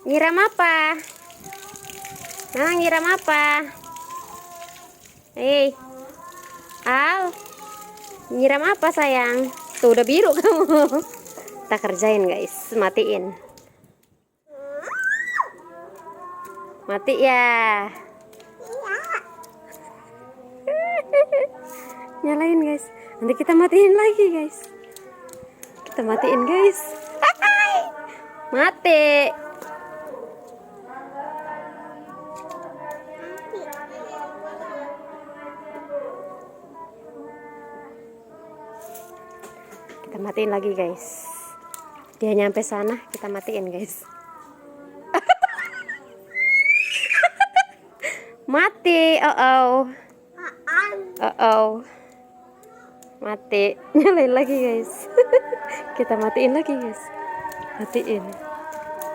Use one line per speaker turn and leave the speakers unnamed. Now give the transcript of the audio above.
Nyiram apa? Mama nyiram apa? Al, nyiram apa sayang? Tuh udah biru kamu. Kita kerjain guys, matiin. Mati ya. Nyalain guys. Nanti kita matiin lagi guys. Kita matiin guys. Mati. Kita matiin lagi guys. Dia nyampe sana, kita matiin guys. Mati. Mati. Nyalain lagi guys. Kita matiin lagi guys. Matiin.